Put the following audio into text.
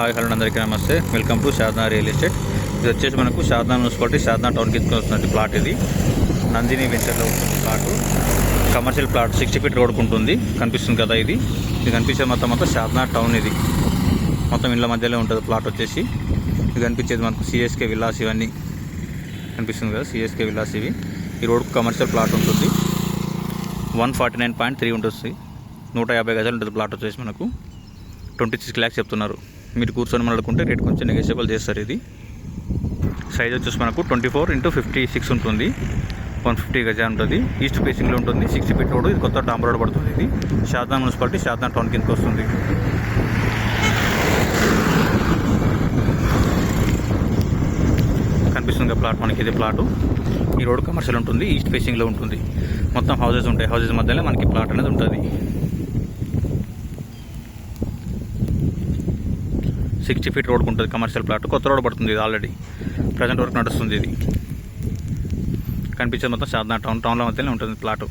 Hi hello అందరికీ నమస్తే. Welcome to Sharada real estate. ఇది వచ్చేసి మనకు శారదా మున్సిపాలిటీ శారదా టౌన్ కిందకి వస్తున్నట్టు ప్లాట్. ఇది నందిని వెంచర్లో ఉంటుంది ప్లాట్. కమర్షియల్ ప్లాట్ 60 ఫీట్ రోడ్కు ఉంటుంది. కనిపిస్తుంది కదా, ఇది కనిపించేది మొత్తం శారదా టౌన్. ఇది మొత్తం ఇళ్ళ మధ్యలో ఉంటుంది ప్లాట్ వచ్చేసి. ఇది కనిపించేది మనకు సిఎస్కే విల్లాస్ ఇవన్నీ కనిపిస్తుంది కదా, సిఎస్కే విల్లాస్ ఇవి. ఈ రోడ్కు కమర్షియల్ ప్లాట్ ఉంటుంది. 149.3 ఉంటుంది. 150 గజాలు ఉంటుంది ప్లాట్ వచ్చేసి మనకు. 26 lakhs చెప్తున్నారు. మీరు కూర్చొని మాట్లాడుకుంటే రేట్ కొంచెం నెగోషియబుల్ చేస్తారు. ఇది సైజ్ వచ్చేసి మనకు 24x56 ఉంటుంది. 150 గజాలు ఉంటుంది. ఈస్ట్ ఫేసింగ్లో ఉంటుంది. 60 ఫీట్ రోడ్. ఇది కొత్త డాంబర్ రోడ్ పడుతుంది. ఇది శారదా మున్సిపాలిటీ శారదా టౌన్ కిందకి వస్తుంది. కనిపిస్తుంది ప్లాట్ మనకి. ఇది ప్లాటు. ఈ రోడ్ కమర్షియల్ ఉంటుంది. ఈస్ట్ ఫేసింగ్లో ఉంటుంది. మొత్తం హౌసెస్ ఉంటాయి. హౌసెస్ మధ్యలో మనకి ప్లాట్ అనేది ఉంటుంది. 60 ఫీట్ రోడ్కు ఉంటుంది కమర్షియల్ ప్లాట్. కొత్త రోడ్ పడుతుంది. ఇది ఆల్రెడీ ప్రజెంట్ వర్క్ నడుస్తుంది. ఇది కనిపించేది మొత్తం శారదా టౌన్లో మధ్యలో ఉంటుంది ప్లాటు.